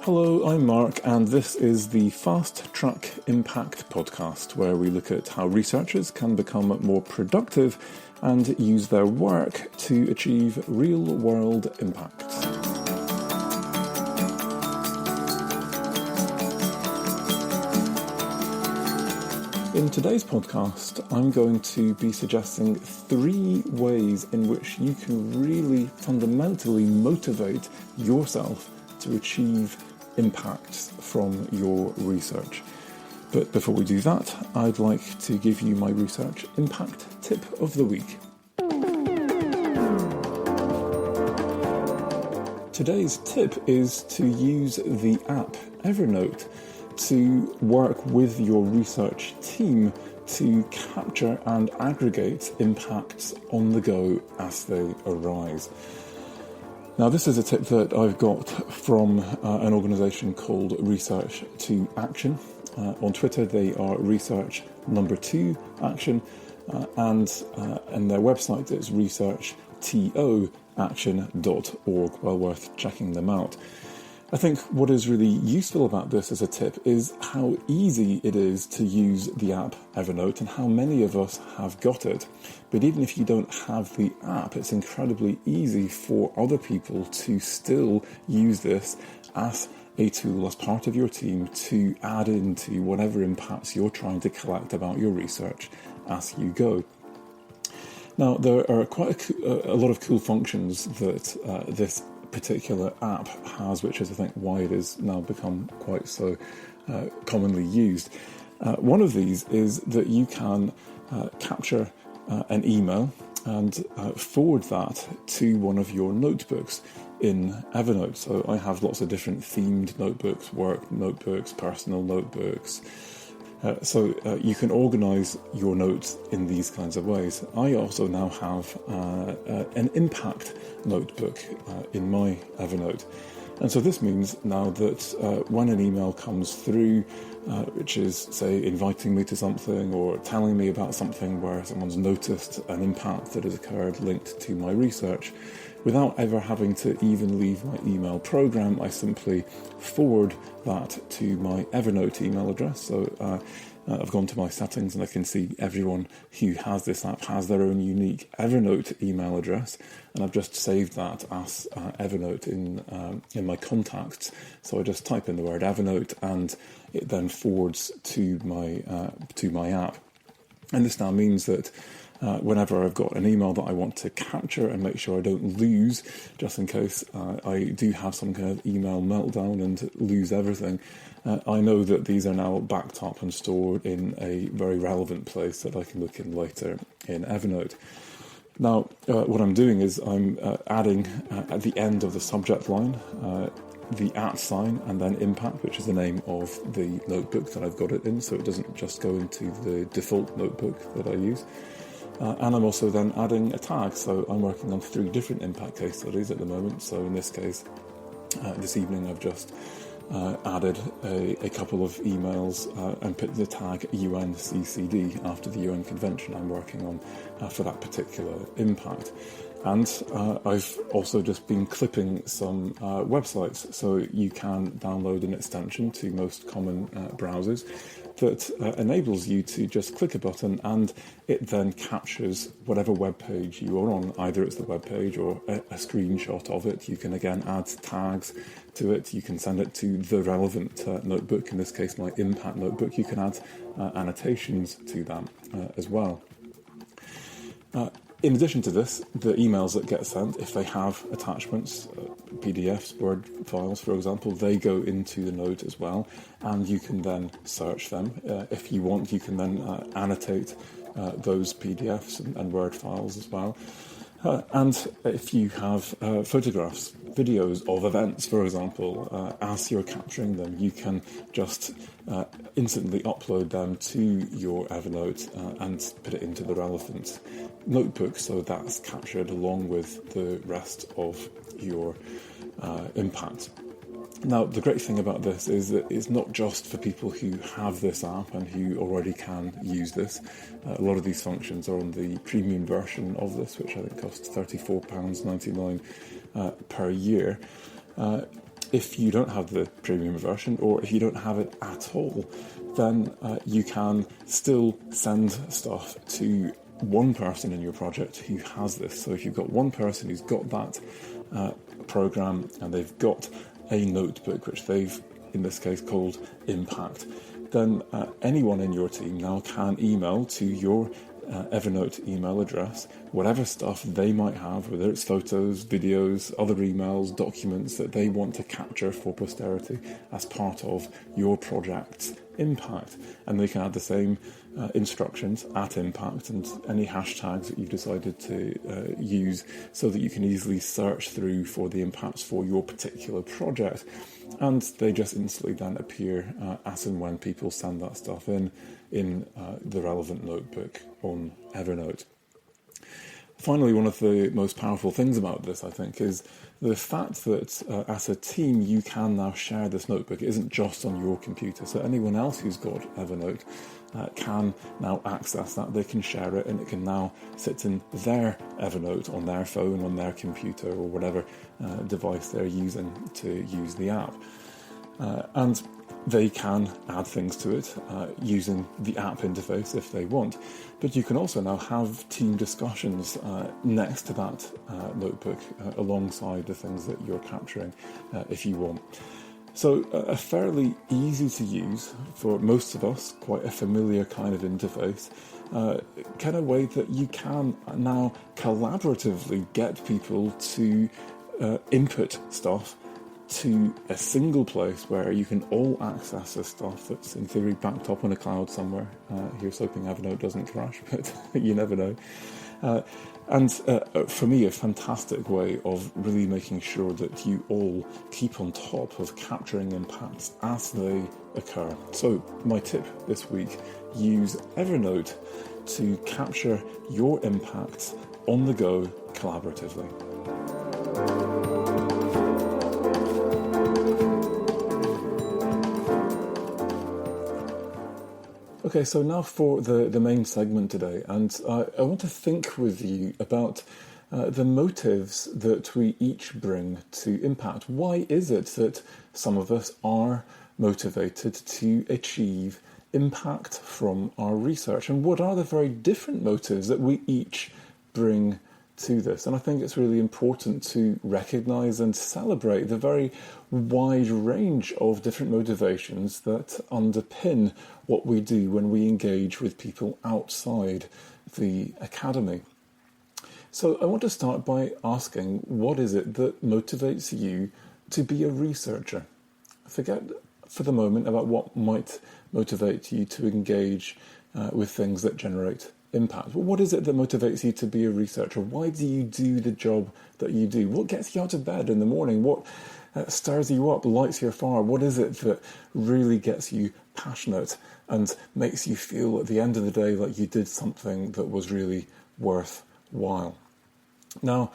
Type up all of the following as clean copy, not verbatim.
Hello, I'm Mark, and this is the Fast Track Impact podcast, where we look at how researchers can become more productive and use their work to achieve real-world impact. In today's podcast, I'm going to be suggesting 3 ways in which you can really fundamentally motivate yourself to achieve impacts from your research. But before we do that, I'd like to give you my research impact tip of the week. Today's tip is to use the app Evernote to work with your research team to capture and aggregate impacts on the go as they arise. Now, this is a tip that I've got from an organisation called Research to Action. On Twitter, they are Research number 2 Action, and their website is researchtoaction.org. Well worth checking them out. I think what is really useful about this as a tip is how easy it is to use the app Evernote and how many of us have got it. But even if you don't have the app, it's incredibly easy for other people to still use this as a tool, as part of your team, to add into whatever impacts you're trying to collect about your research as you go. Now, there are quite a lot of cool functions that this particular app has, which is, I think, why it has now become quite so commonly used. One of these is that you can capture an email and forward that to one of your notebooks in Evernote. So I have lots of different themed notebooks, work notebooks, personal notebooks. So you can organise your notes in these kinds of ways. I also now have an impact notebook in my Evernote. And so this means now that when an email comes through, which is, say, inviting me to something or telling me about something where someone's noticed an impact that has occurred linked to my research, without ever having to even leave my email program, I simply forward that to my Evernote email address. So I've gone to my settings and I can see everyone who has this app has their own unique Evernote email address, and I've just saved that as Evernote in my contacts. So I just type in the word Evernote and it then forwards to my app. And this now means that whenever I've got an email that I want to capture and make sure I don't lose, just in case I do have some kind of email meltdown and lose everything, I know that these are now backed up and stored in a very relevant place that I can look in later in Evernote. Now, what I'm doing is I'm adding at the end of the subject line the @ sign and then impact, which is the name of the notebook that I've got it in, so it doesn't just go into the default notebook that I use. And I'm also then adding a tag, so I'm working on 3 different impact case studies at the moment. So in this case, this evening I've just added a couple of emails and put the tag UNCCD after the UN convention I'm working on for that particular impact. And I've also just been clipping some websites, so you can download an extension to most common browsers that enables you to just click a button and it then captures whatever web page you are on. Either it's the web page or a screenshot of it. You can again add tags to it. You can send it to the relevant notebook, in this case my impact notebook. You can add annotations to that as well. In addition to this, the emails that get sent, if they have attachments, PDFs, Word files, for example, they go into the note as well, and you can then search them. If you want, you can then annotate those PDFs and Word files as well. And if you have photographs, videos of events, for example, as you're capturing them, you can just instantly upload them to your Evernote and put it into the relevant notebook, so that's captured along with the rest of your impact. Now, the great thing about this is that it's not just for people who have this app and who already can use this. A lot of these functions are on the premium version of this, which I think costs £34.99 per year. if you don't have the premium version, or if you don't have it at all, then you can still send stuff to one person in your project who has this. So if you've got one person who's got that program and they've got a notebook, which they've, in this case, called Impact, then anyone in your team now can email to your Evernote email address whatever stuff they might have, whether it's photos, videos, other emails, documents that they want to capture for posterity as part of your project's impact. And they can add the same instructions at impact and any hashtags that you've decided to use, so that you can easily search through for the impacts for your particular project. And they just instantly then appear as and when people send that stuff in the relevant notebook on Evernote. Finally, one of the most powerful things about this, I think, is the fact that as a team you can now share this notebook. It isn't just on your computer, so anyone else who's got Evernote can now access that. They can share it, and it can now sit in their Evernote on their phone, on their computer, or whatever device they're using to use the app. And they can add things to it using the app interface if they want. But you can also now have team discussions next to that notebook alongside the things that you're capturing if you want. So a fairly easy to use, for most of us, quite a familiar kind of interface, kind of way that you can now collaboratively get people to input stuff to a single place where you can all access the stuff that's in theory backed up on a cloud somewhere. Here's hoping Evernote doesn't crash, but you never know. And for me, a fantastic way of really making sure that you all keep on top of capturing impacts as they occur. So my tip this week, use Evernote to capture your impacts on the go collaboratively. Okay, so now for the main segment today, and I want to think with you about the motives that we each bring to impact. Why is it that some of us are motivated to achieve impact from our research, and what are the very different motives that we each bring to this? And I think it's really important to recognise and celebrate the very wide range of different motivations that underpin what we do when we engage with people outside the academy. So I want to start by asking, what is it that motivates you to be a researcher? Forget for the moment about what might motivate you to engage with things that generate impact. But what is it that motivates you to be a researcher? Why do you do the job that you do? What gets you out of bed in the morning? What stirs you up, lights your fire? What is it that really gets you passionate and makes you feel at the end of the day like you did something that was really worthwhile? Now,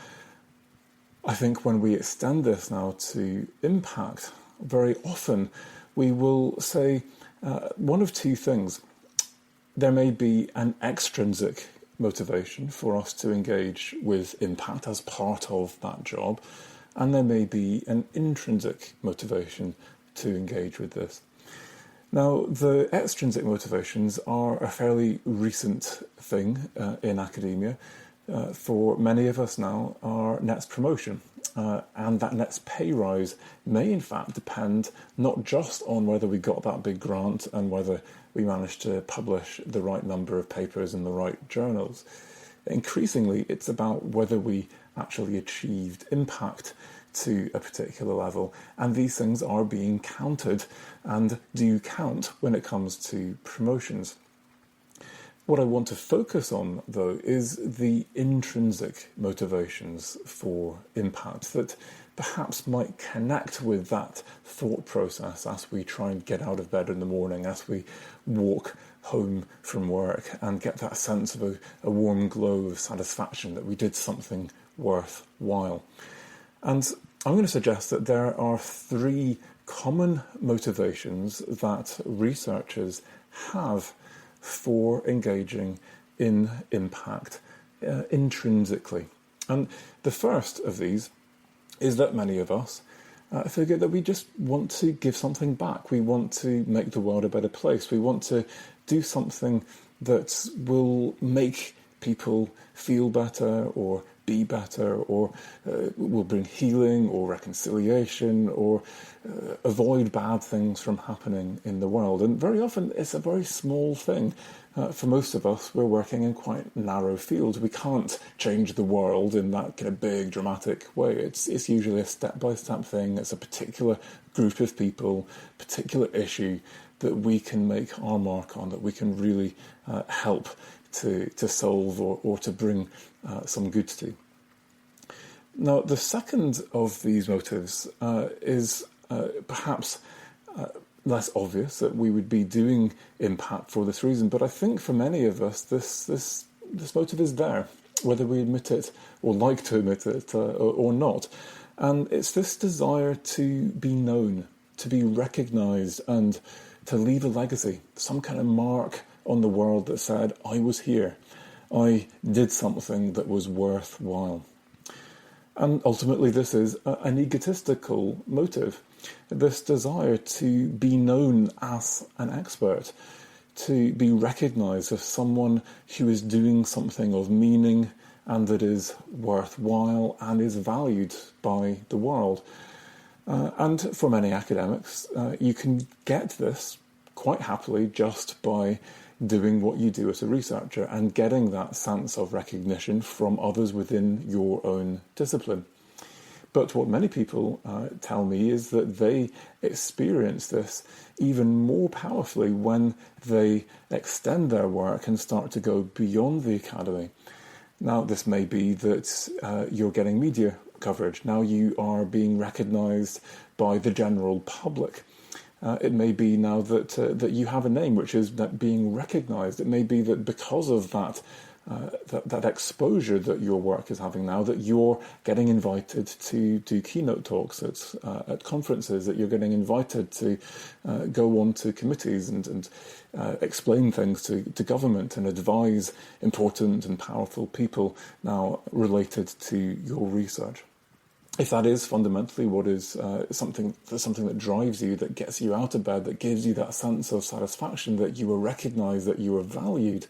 I think when we extend this now to impact, very often we will say one of two things. There may be an extrinsic motivation for us to engage with impact as part of that job, and there may be an intrinsic motivation to engage with this. Now, the extrinsic motivations are a fairly recent thing in academia. For many of us now, our next promotion and that next pay rise may in fact depend not just on whether we got that big grant and whether we managed to publish the right number of papers in the right journals. Increasingly, it's about whether we actually achieved impact to a particular level, and these things are being counted and do count when it comes to promotions. What I want to focus on, though, is the intrinsic motivations for impact that perhaps might connect with that thought process as we try and get out of bed in the morning, as we walk home from work and get that sense of a warm glow of satisfaction that we did something worthwhile. And I'm going to suggest that there are three common motivations that researchers have for engaging in impact intrinsically. And the first of these is that many of us figure that we just want to give something back. We want to make the world a better place. We want to do something that will make people feel better or be better, or will bring healing or reconciliation, or avoid bad things from happening in the world. And very often it's a very small thing. For most of us, we're working in quite narrow fields. We can't change the world in that kind of big, dramatic way. It's usually a step-by-step thing. It's a particular group of people, particular issue that we can make our mark on, that we can really help to solve or to bring some good to. Now, the second of these motives is perhaps less obvious, that we would be doing impact for this reason, but I think for many of us this motive is there, whether we admit it or like to admit it or not. And it's this desire to be known, to be recognised, and to leave a legacy, some kind of mark on the world that said, I was here, I did something that was worthwhile. And ultimately this is an egotistical motive, this desire to be known as an expert, to be recognised as someone who is doing something of meaning and that is worthwhile and is valued by the world. And for many academics, you can get this quite happily just by doing what you do as a researcher and getting that sense of recognition from others within your own discipline. But what many people tell me is that they experience this even more powerfully when they extend their work and start to go beyond the academy. Now, this may be that you're getting media coverage. Now you are being recognised by the general public. It may be now that you have a name which is being recognised. It may be that because of that exposure that your work is having now, that you're getting invited to do keynote talks at conferences, that you're getting invited to go on to committees and explain things to government and advise important and powerful people now related to your research. If that is fundamentally what is something that drives you, that gets you out of bed, that gives you that sense of satisfaction, that you are recognised, that you are valued,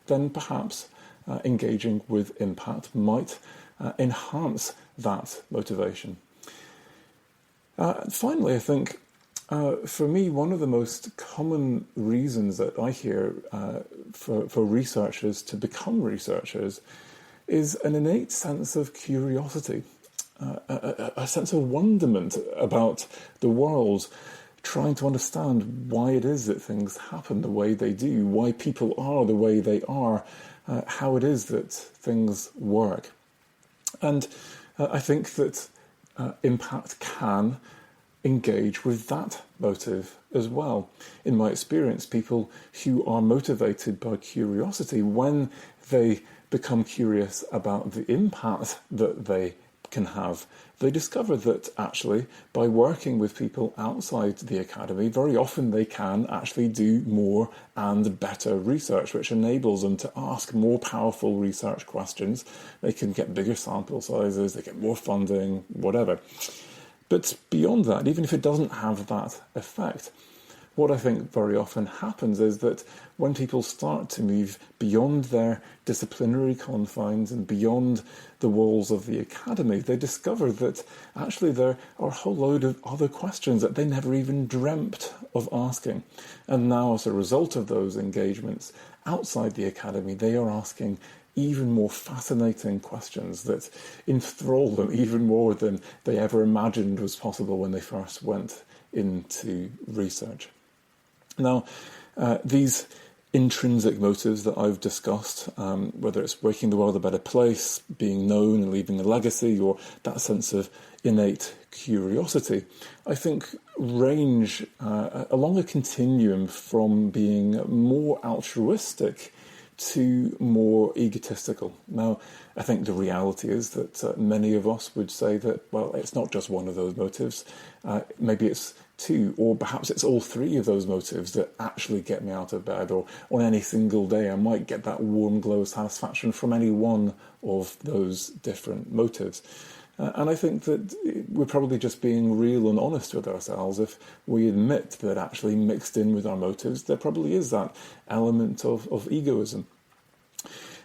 then perhaps engaging with impact might enhance that motivation. Finally, I think for me, one of the most common reasons that I hear for researchers to become researchers is an innate sense of curiosity. A sense of wonderment about the world, trying to understand why it is that things happen the way they do, why people are the way they are, how it is that things work. And I think that impact can engage with that motive as well. In my experience, people who are motivated by curiosity, when they become curious about the impact that they can have, they discover that actually by working with people outside the academy, very often they can actually do more and better research, which enables them to ask more powerful research questions. They can get bigger sample sizes, they get more funding, whatever. But beyond that, even if it doesn't have that effect, what I think very often happens is that when people start to move beyond their disciplinary confines and beyond the walls of the academy, they discover that actually there are a whole load of other questions that they never even dreamt of asking. And now, as a result of those engagements outside the academy, they are asking even more fascinating questions that enthrall them even more than they ever imagined was possible when they first went into research. Now, these intrinsic motives that I've discussed, whether it's making the world a better place, being known and leaving a legacy, or that sense of innate curiosity, I think range along a continuum from being more altruistic to more egotistical. Now, I think the reality is that many of us would say that, well, it's not just one of those motives. Maybe it's two, or perhaps it's all three of those motives that actually get me out of bed, or on any single day I might get that warm glow of satisfaction from any one of those different motives. And I think that we're probably just being real and honest with ourselves if we admit that actually mixed in with our motives, there probably is that element of egoism.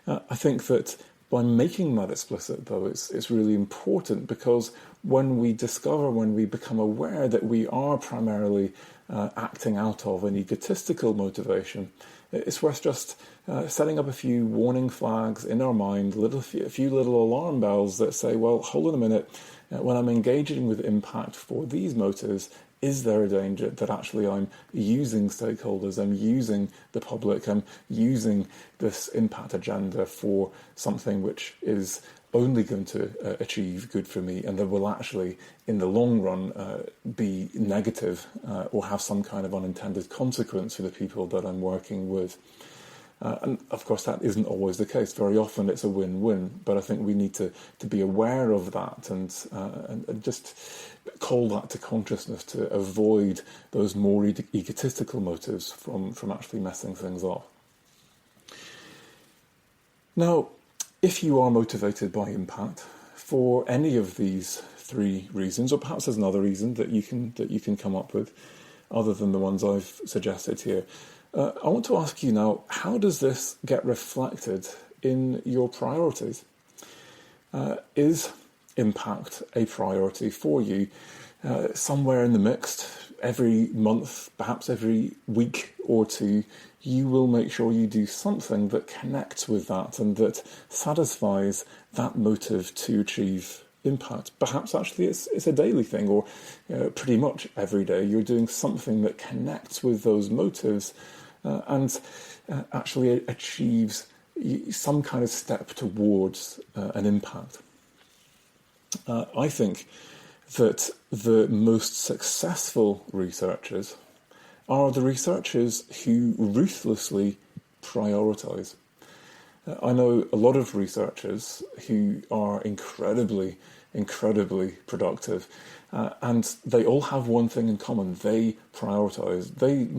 I think that by making that explicit, though, it's really important, because when we discover, when we become aware that we are primarily acting out of an egotistical motivation, it's worth just setting up a few warning flags in our mind, a few little alarm bells that say, well, hold on a minute, when I'm engaging with impact for these motives, is there a danger that actually I'm using stakeholders, I'm using the public, I'm using this impact agenda for something which is only going to achieve good for me, and that will actually, in the long run, be negative or have some kind of unintended consequence for the people that I'm working with. And of course, that isn't always the case. Very often it's a win-win, but I think we need to be aware of that and just call that to consciousness to avoid those more egotistical motives from actually messing things up. Now, if you are motivated by impact for any of these three reasons, or perhaps there's another reason that you can come up with other than the ones I've suggested here, I want to ask you now, how does this get reflected in your priorities? Is impact a priority for you? Somewhere in the mix, every month, perhaps every week or two, you will make sure you do something that connects with that and that satisfies that motive to achieve impact. Perhaps actually it's a daily thing, or pretty much every day you're doing something that connects with those motives and actually achieves some kind of step towards an impact. I think that the most successful researchers are the researchers who ruthlessly prioritize. I know a lot of researchers who are incredibly productive, and they all have one thing in common: they prioritize. They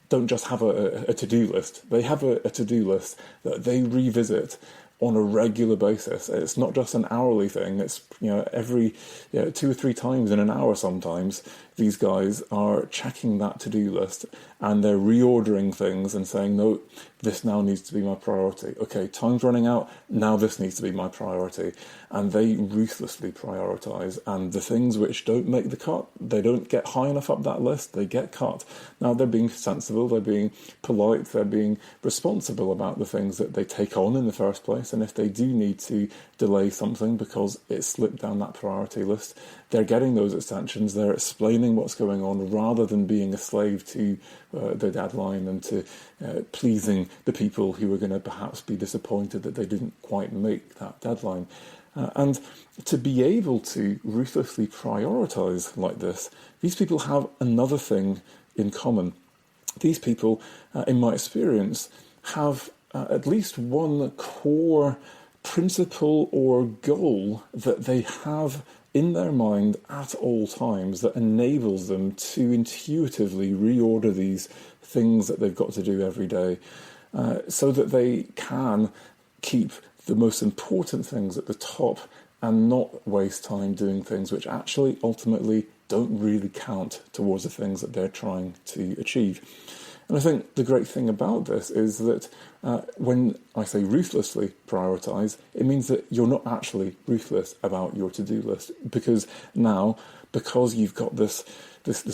don't just have a to-do list. They have a to-do list that they revisit on a regular basis. It's not just an hourly thing. It's every 2 or 3 times in an hour sometimes. These guys are checking that to-do list and they're reordering things and saying, no, this now needs to be my priority. Okay, time's running out, now this needs to be my priority. And they ruthlessly prioritize, and the things which don't make the cut, they don't get high enough up that list, they get cut. Now they're being sensible, they're being polite, they're being responsible about the things that they take on in the first place, and if they do need to delay something because it slipped down that priority list, they're getting those extensions, they're explaining what's going on rather than being a slave to the deadline and to pleasing the people who are going to perhaps be disappointed that they didn't quite make that deadline. And to be able to ruthlessly prioritize like this, these people have another thing in common. These people, in my experience, have at least one core principle or goal that they have in their mind at all times that enables them to intuitively reorder these things that they've got to do every day, so that they can keep the most important things at the top and not waste time doing things which actually ultimately don't really count towards the things that they're trying to achieve. And I think the great thing about this is that when I say ruthlessly prioritize, it means that you're not actually ruthless about your to-do list, because now, because you've got this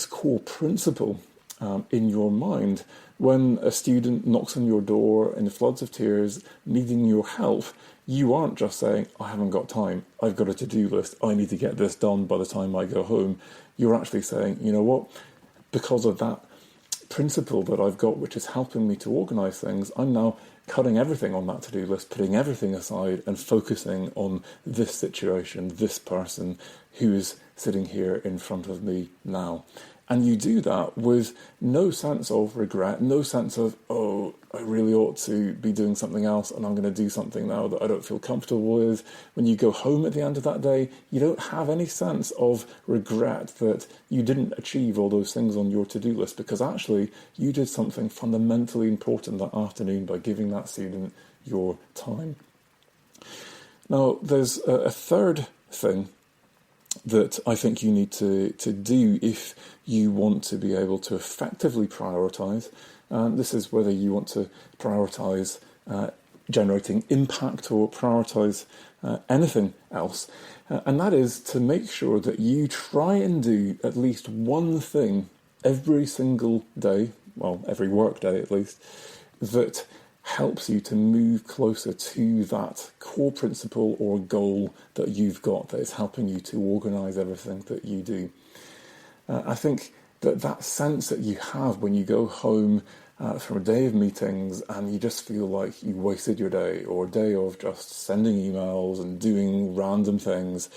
core principle in your mind, when a student knocks on your door in floods of tears, needing your help, you aren't just saying, I haven't got time, I've got a to-do list, I need to get this done by the time I go home. You're actually saying, you know what, because of that principle that I've got, which is helping me to organise things, I'm now cutting everything on that to-do list, putting everything aside and focusing on this situation, this person who is sitting here in front of me now. And you do that with no sense of regret, no sense of, oh, I really ought to be doing something else and I'm going to do something now that I don't feel comfortable with. When you go home at the end of that day, you don't have any sense of regret that you didn't achieve all those things on your to-do list, because actually you did something fundamentally important that afternoon by giving that student your time. Now, there's a third thing that I think you need to do if you want to be able to effectively prioritise. This is whether you want to prioritise generating impact or prioritise anything else. And that is to make sure that you try and do at least one thing every single day, well, every work day at least, that helps you to move closer to that core principle or goal that you've got, that is helping you to organise everything that you do. I think that sense that you have when you go home from a day of meetings and you just feel like you wasted your day, or a day of just sending emails and doing random things,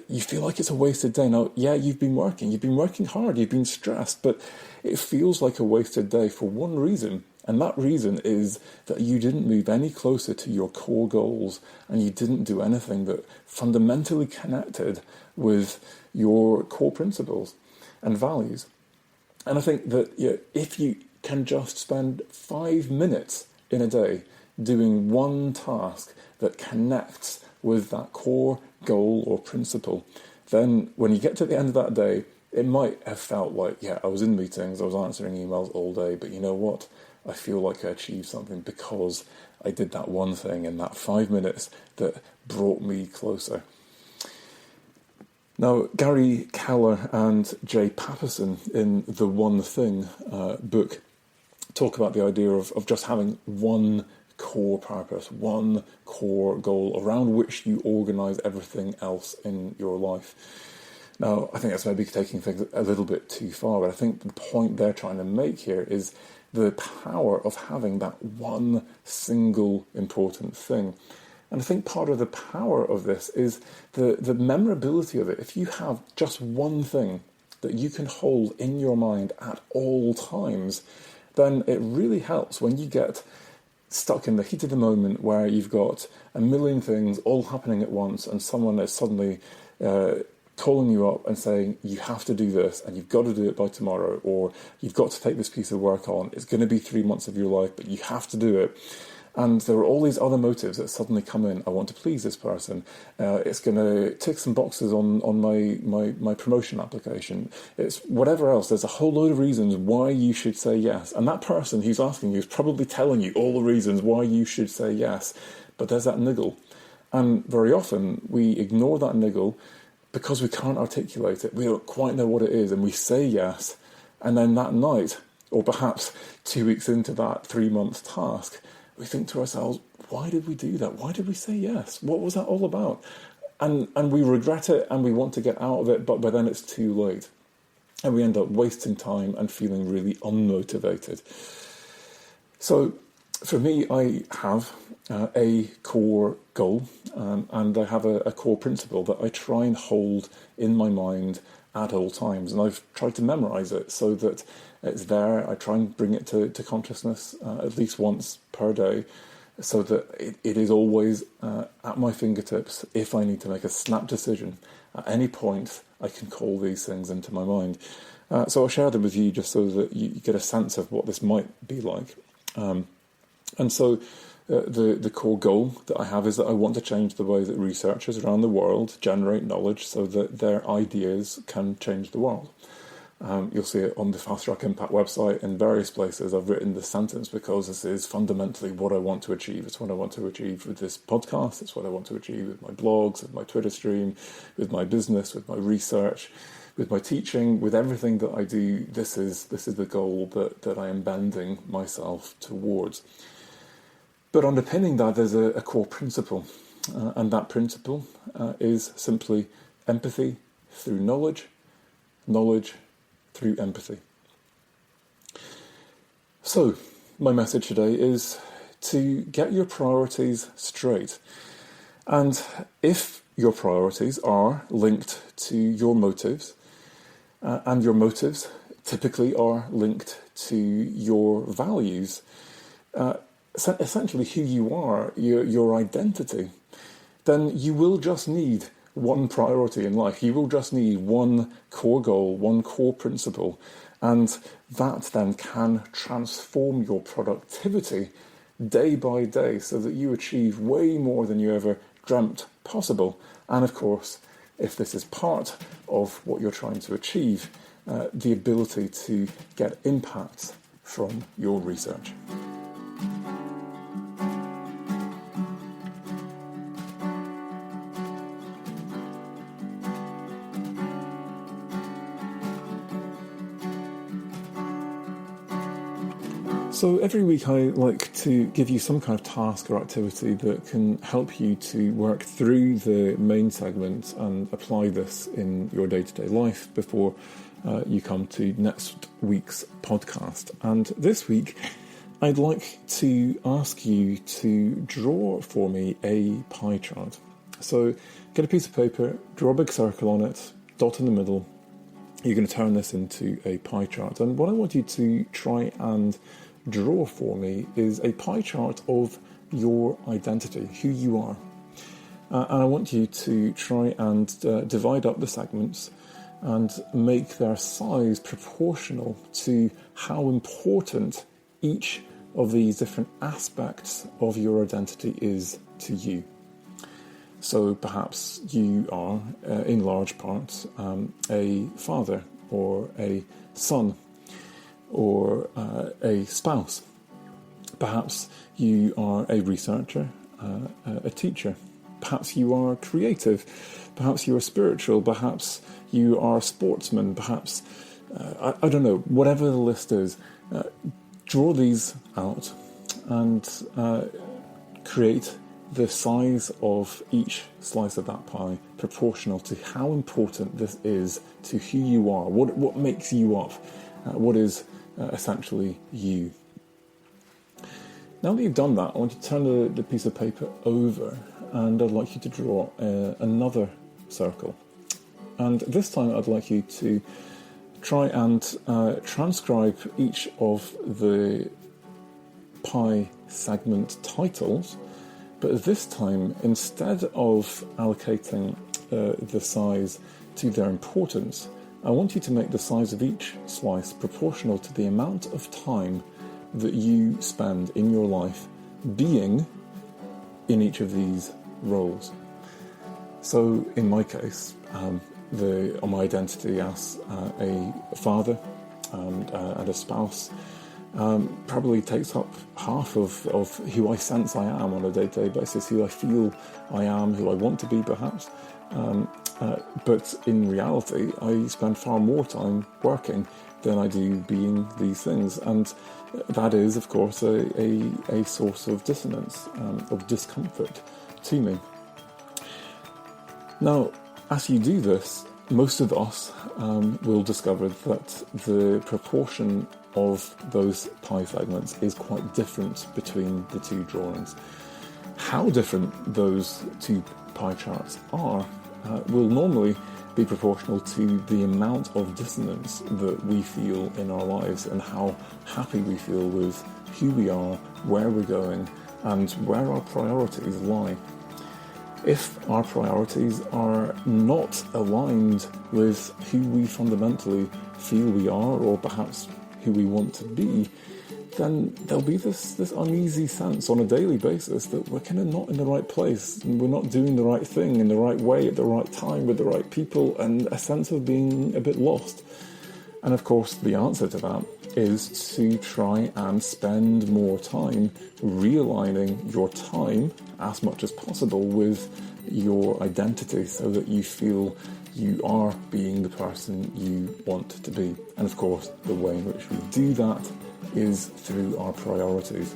you feel like it's a wasted day. Now, yeah, you've been working hard, you've been stressed, but it feels like a wasted day for one reason. And that reason is that you didn't move any closer to your core goals, and you didn't do anything that fundamentally connected with your core principles and values. And I think that if you can just spend 5 minutes in a day doing one task that connects with that core goal or principle, then when you get to the end of that day, it might have felt like, I was in meetings, I was answering emails all day, but you know what? I feel like I achieved something because I did that one thing in that 5 minutes that brought me closer. Now, Gary Keller and Jay Papasan in the One Thing book talk about the idea of just having one core purpose, one core goal around which you organise everything else in your life. Now, I think that's maybe taking things a little bit too far, but I think the point they're trying to make here is the power of having that one single important thing. And I think part of the power of this is the memorability of it. If you have just one thing that you can hold in your mind at all times, then it really helps when you get stuck in the heat of the moment where you've got a million things all happening at once and someone is suddenly calling you up and saying, you have to do this and you've got to do it by tomorrow, or you've got to take this piece of work on. It's going to be 3 months of your life, but you have to do it. And there are all these other motives that suddenly come in. I want to please this person. It's going to tick some boxes on my promotion application. It's whatever else. There's a whole load of reasons why you should say yes. And that person who's asking you is probably telling you all the reasons why you should say yes. But there's that niggle. And very often we ignore that niggle because we can't articulate it. We don't quite know what it is. And we say yes. And then that night, or perhaps 2 weeks into that 3-month task, we think to ourselves, why did we do that? Why did we say yes? What was that all about? And we regret it and we want to get out of it, but by then it's too late. And we end up wasting time and feeling really unmotivated. So for me, I have a core goal and I have a core principle that I try and hold in my mind at all times. And I've tried to memorize it so that it's there. I try and bring it to consciousness at least once per day so that it is always at my fingertips. If I need to make a snap decision at any point, I can call these things into my mind. So I'll share them with you just so that you get a sense of what this might be like. And so the core goal that I have is that I want to change the way that researchers around the world generate knowledge so that their ideas can change the world. You'll see it on the Fast Track Impact website in various places. I've written this sentence because this is fundamentally what I want to achieve. It's what I want to achieve with this podcast. It's what I want to achieve with my blogs, with my Twitter stream, with my business, with my research, with my teaching, with everything that I do. This is the goal that I am bending myself towards. But underpinning that, there's a core principle. And that principle is simply empathy through knowledge, knowledge through empathy. So, my message today is to get your priorities straight. And if your priorities are linked to your motives, and your motives typically are linked to your values, essentially who you are, your identity, then you will just need one priority in life. You will just need one core goal, one core principle, and that then can transform your productivity day by day so that you achieve way more than you ever dreamt possible. And of course, if this is part of what you're trying to achieve, the ability to get impact from your research. So every week I like to give you some kind of task or activity that can help you to work through the main segment and apply this in your day-to-day life before you come to next week's podcast. And this week I'd like to ask you to draw for me a pie chart. So get a piece of paper, draw a big circle on it, dot in the middle. You're going to turn this into a pie chart. And what I want you to try and draw for me is a pie chart of your identity, who you are. And I want you to try and divide up the segments and make their size proportional to how important each of these different aspects of your identity is to you. So perhaps you are, in large part, a father or a son, or a spouse. Perhaps you are a researcher, a teacher. Perhaps you are creative. Perhaps you are spiritual. Perhaps you are a sportsman. Perhaps, I don't know, whatever the list is, draw these out and create the size of each slice of that pie proportional to how important this is to who you are, what makes you up, what is essentially you. Now that you've done that, I want you to turn the piece of paper over and I'd like you to draw another circle. And this time I'd like you to try and transcribe each of the pie segment titles, but this time, instead of allocating the size to their importance, I want you to make the size of each slice proportional to the amount of time that you spend in your life being in each of these roles. So in my case, on my identity as a father and a spouse probably takes up half of who I sense I am on a day-to-day basis, who I feel I am, who I want to be perhaps. But in reality, I spend far more time working than I do being these things. And that is, of course, a source of dissonance, of discomfort to me. Now, as you do this, most of us will discover that the proportion of those pie segments is quite different between the two drawings. How different those two pie charts are will normally be proportional to the amount of dissonance that we feel in our lives and how happy we feel with who we are, where we're going, and where our priorities lie. If our priorities are not aligned with who we fundamentally feel we are, or perhaps who we want to be, then there'll be this uneasy sense on a daily basis that we're kind of not in the right place, and we're not doing the right thing in the right way at the right time with the right people, and a sense of being a bit lost. And of course, the answer to that is to try and spend more time realigning your time as much as possible with your identity so that you feel you are being the person you want to be. And of course, the way in which we do that is through our priorities.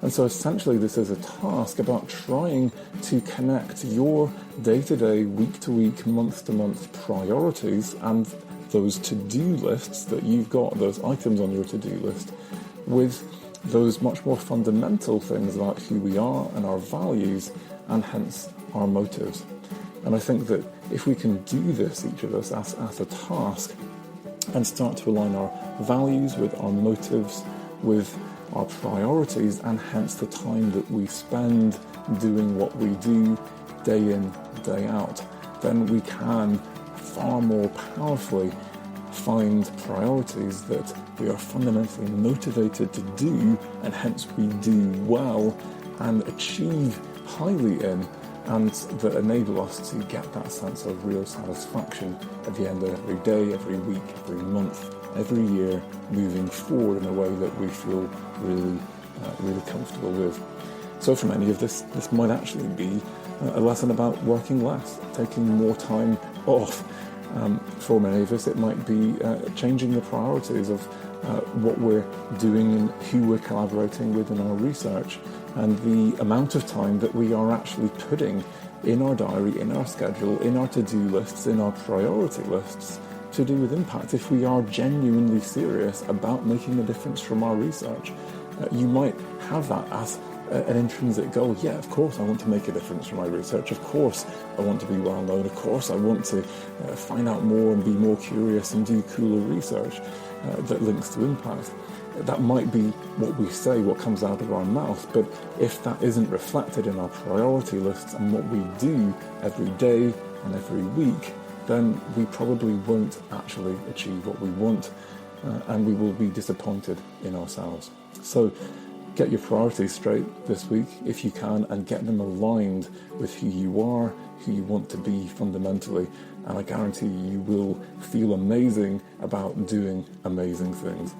And so essentially this is a task about trying to connect your day-to-day, week-to-week, month-to-month priorities and those to-do lists that you've got, those items on your to-do list, with those much more fundamental things about who we are and our values, and hence our motives. And I think that if we can do this, each of us, as a task, and start to align our values with our motives, with our priorities, and hence the time that we spend doing what we do day in, day out, then we can far more powerfully find priorities that we are fundamentally motivated to do, and hence we do well and achieve highly in, and that enable us to get that sense of real satisfaction at the end of every day, every week, every month, every year, moving forward in a way that we feel really comfortable with. So for many of this might actually be a lesson about working less, taking more time off. For many of us, it might be changing the priorities of what we're doing and who we're collaborating with in our research, and the amount of time that we are actually putting in our diary, in our schedule, in our to-do lists, in our priority lists to do with impact. If we are genuinely serious about making a difference from our research, you might have that as an intrinsic goal. Yeah, of course I want to make a difference from my research. Of course I want to be well known. Of course I want to find out more and be more curious and do cooler research that links to impact. That might be what we say, what comes out of our mouth, but if that isn't reflected in our priority lists and what we do every day and every week, then we probably won't actually achieve what we want, and we will be disappointed in ourselves. So get your priorities straight this week if you can, and get them aligned with who you are, who you want to be fundamentally, and I guarantee you will feel amazing about doing amazing things.